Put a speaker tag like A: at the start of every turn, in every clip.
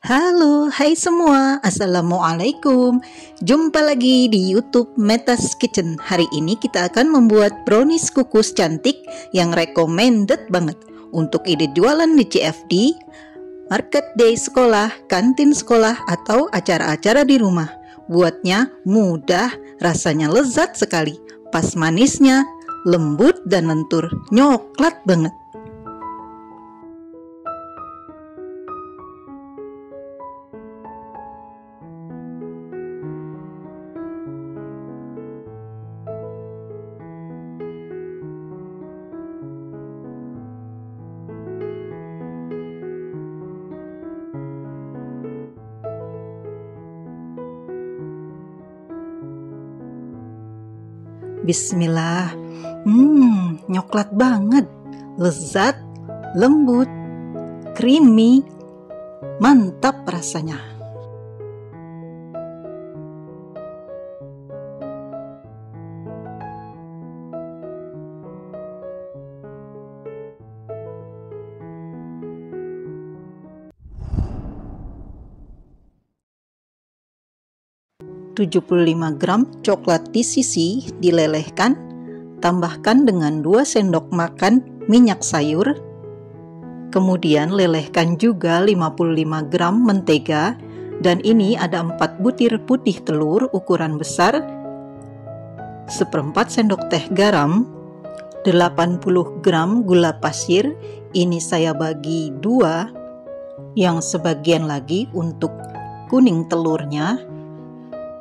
A: Halo, hai semua. Assalamualaikum. Jumpa lagi di YouTube Metas Kitchen. Hari ini kita akan membuat brownies kukus cantik yang recommended banget untuk ide jualan di CFD, market day sekolah, kantin sekolah, atau acara-acara di rumah. Buatnya mudah, rasanya lezat sekali. Pas manisnya, lembut dan lentur, nyoklat banget. Bismillah. Nyoklat banget. Lezat, lembut, creamy, mantap rasanya. gram coklat disisi dilelehkan, tambahkan dengan 2 sendok makan minyak sayur, kemudian lelehkan juga 55 gram mentega, dan ini ada 4 butir putih telur ukuran besar, 1/4 sendok teh garam, 80 gram gula pasir, ini saya bagi 2, yang sebagian lagi untuk kuning telurnya.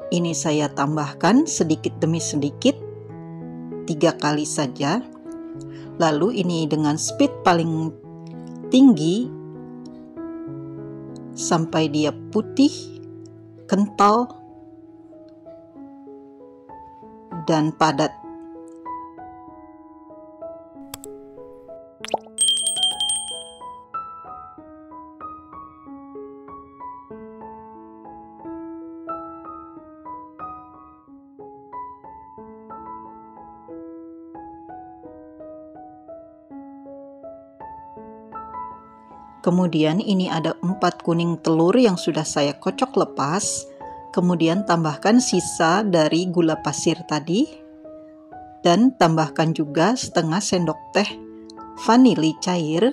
A: Ini saya tambahkan sedikit demi sedikit, 3 kali saja. Lalu ini dengan speed paling tinggi sampai dia putih, kental, dan padat. Kemudian ini ada 4 kuning telur yang sudah saya kocok lepas. Kemudian tambahkan sisa dari gula pasir tadi. Dan tambahkan juga setengah sendok teh vanili cair.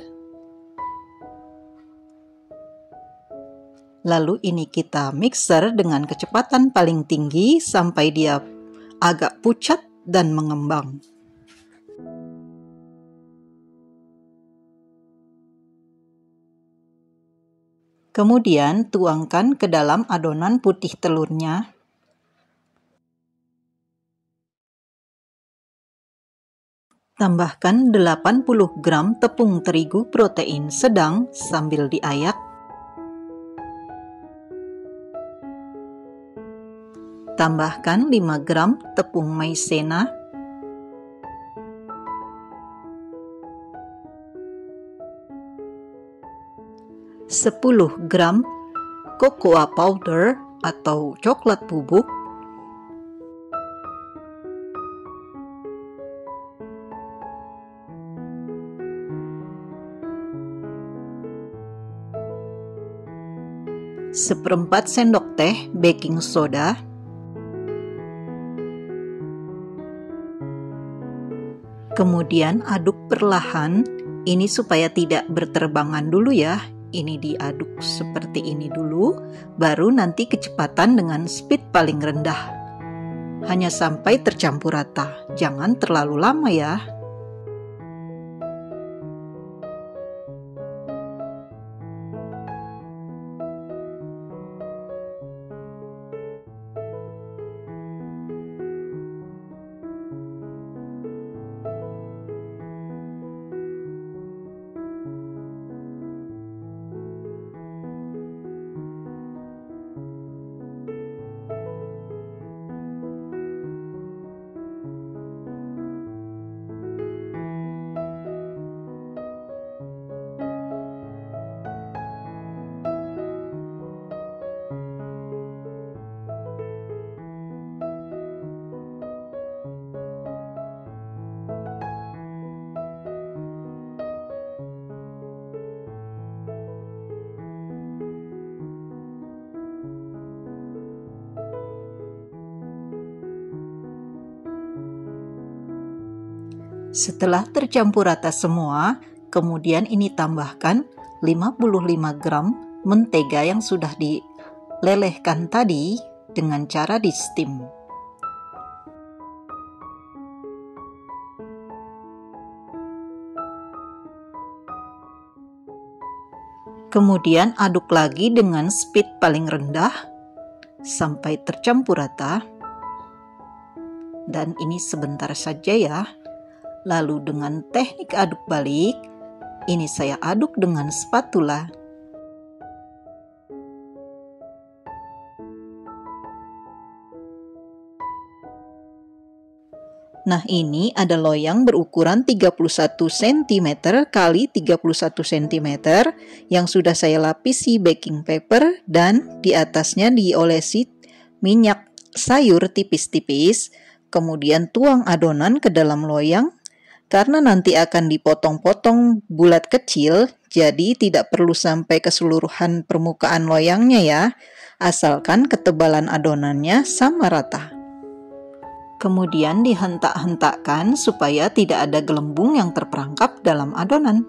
A: Lalu ini kita mixer dengan kecepatan paling tinggi sampai dia agak pucat dan mengembang. Kemudian tuangkan ke dalam adonan putih telurnya. Tambahkan 80 gram tepung terigu protein sedang sambil diayak. Tambahkan 5 gram tepung maizena. Sepuluh gram cocoa powder atau coklat bubuk, 1/4 sendok teh baking soda, kemudian aduk perlahan, ini supaya tidak berterbangan dulu ya. Ini diaduk seperti ini dulu, baru nanti kecepatan dengan speed paling rendah. Hanya sampai tercampur rata, jangan terlalu lama ya. Setelah tercampur rata semua, kemudian ini tambahkan 55 gram mentega yang sudah dilelehkan tadi dengan cara di steam. Kemudian aduk lagi dengan speed paling rendah sampai tercampur rata. Dan ini sebentar saja ya. Lalu dengan teknik aduk balik, ini saya aduk dengan spatula. Nah, ini ada loyang berukuran 31 cm kali 31 cm yang sudah saya lapisi baking paper dan di atasnya diolesi minyak sayur tipis-tipis. Kemudian tuang adonan ke dalam loyang karena nanti akan dipotong-potong bulat kecil, jadi tidak perlu sampai keseluruhan permukaan loyangnya ya, asalkan ketebalan adonannya sama rata. Kemudian dihentak-hentakkan supaya tidak ada gelembung yang terperangkap dalam adonan.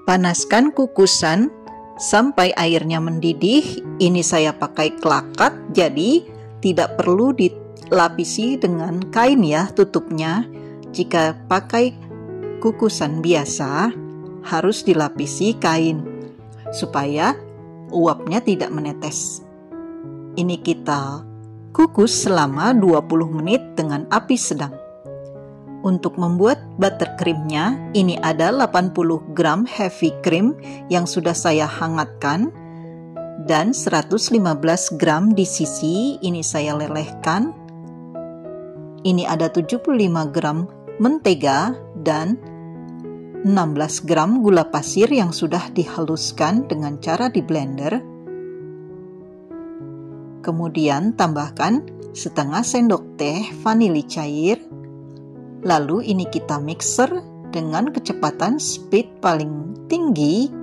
A: Panaskan kukusan sampai airnya mendidih. Ini saya pakai klakat, jadi tidak perlu dilapisi dengan kain ya tutupnya. Jika pakai kukusan biasa, harus dilapisi kain supaya uapnya tidak menetes. Ini kita kukus selama 20 menit dengan api sedang. Untuk membuat buttercreamnya, ini ada 80 gram heavy cream yang sudah saya hangatkan dan 115 gram di sisi, ini saya lelehkan. Ini ada 75 gram mentega dan 16 gram gula pasir yang sudah dihaluskan dengan cara di blender. Kemudian tambahkan setengah sendok teh vanili cair. Lalu ini kita mixer dengan kecepatan speed paling tinggi.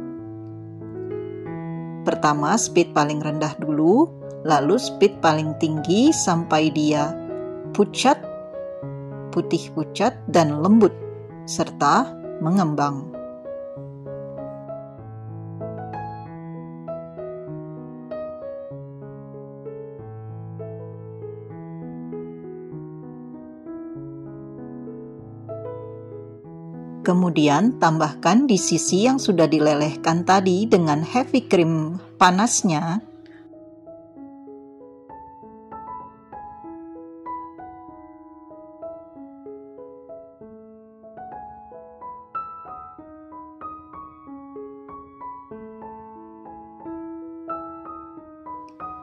A: Pertama speed paling rendah dulu, lalu speed paling tinggi sampai dia pucat, putih pucat dan lembut, serta mengembang. Kemudian tambahkan di sisi yang sudah dilelehkan tadi dengan heavy cream panasnya.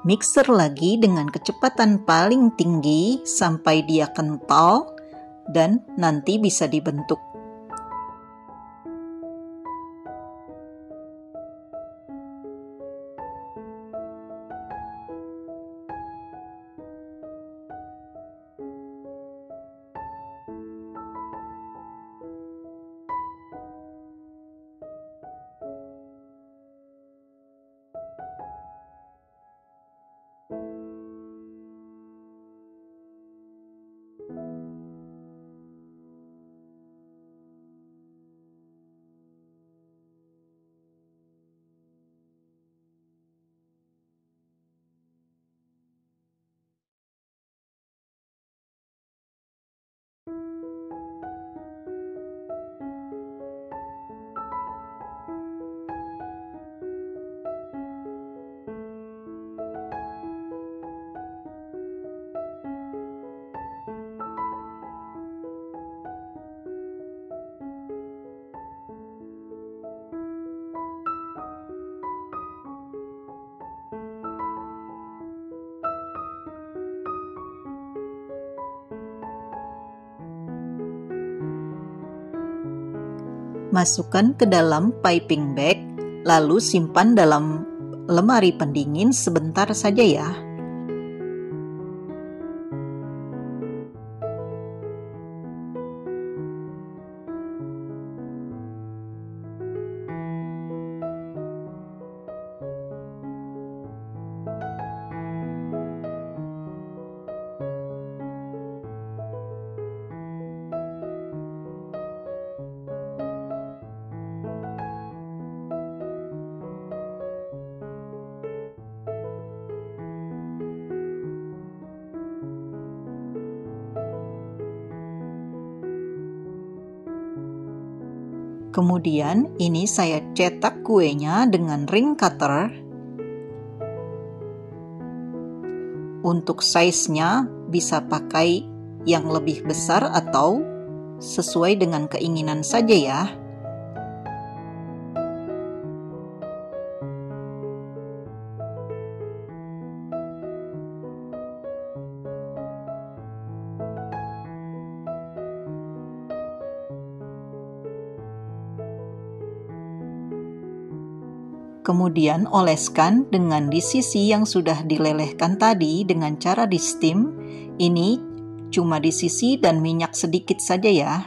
A: Mixer lagi dengan kecepatan paling tinggi sampai dia kental dan nanti bisa dibentuk. Masukkan ke dalam piping bag, lalu simpan dalam lemari pendingin sebentar saja ya. Kemudian ini saya cetak kuenya dengan ring cutter. Untuk size-nya bisa pakai yang lebih besar atau sesuai dengan keinginan saja ya. Kemudian oleskan dengan di sisi yang sudah dilelehkan tadi dengan cara di steam. Ini cuma di sisi dan minyak sedikit saja ya.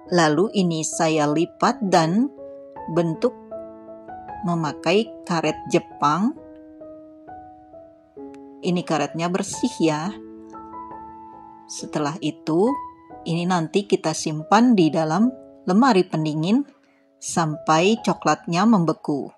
A: Lalu ini saya lipat dan bentuk memakai karet Jepang. Ini karetnya bersih ya. Setelah itu, ini nanti kita simpan di dalam lemari pendingin sampai coklatnya membeku.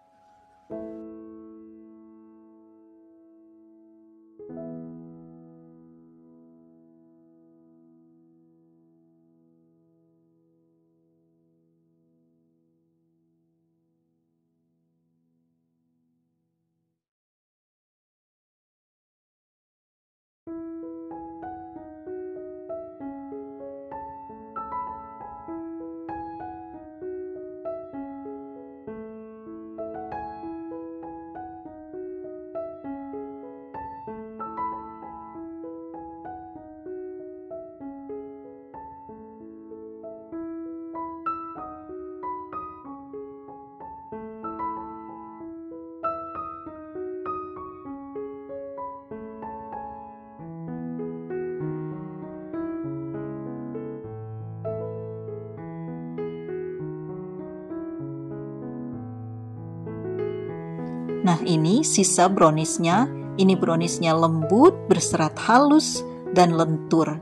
A: Nah, ini sisa browniesnya. Ini browniesnya lembut, berserat halus, dan lentur.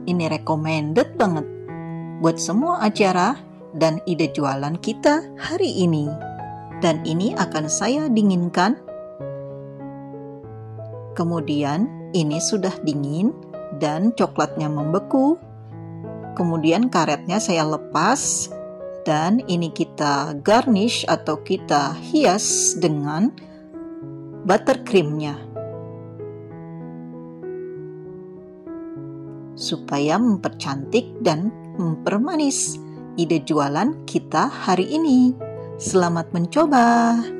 A: Ini recommended banget buat semua acara dan ide jualan kita hari ini. Dan ini akan saya dinginkan. Kemudian ini sudah dingin dan coklatnya membeku. Kemudian karetnya saya lepas. Dan ini kita garnish atau kita hias dengan buttercreamnya supaya mempercantik dan mempermanis ide jualan kita hari ini. Selamat mencoba!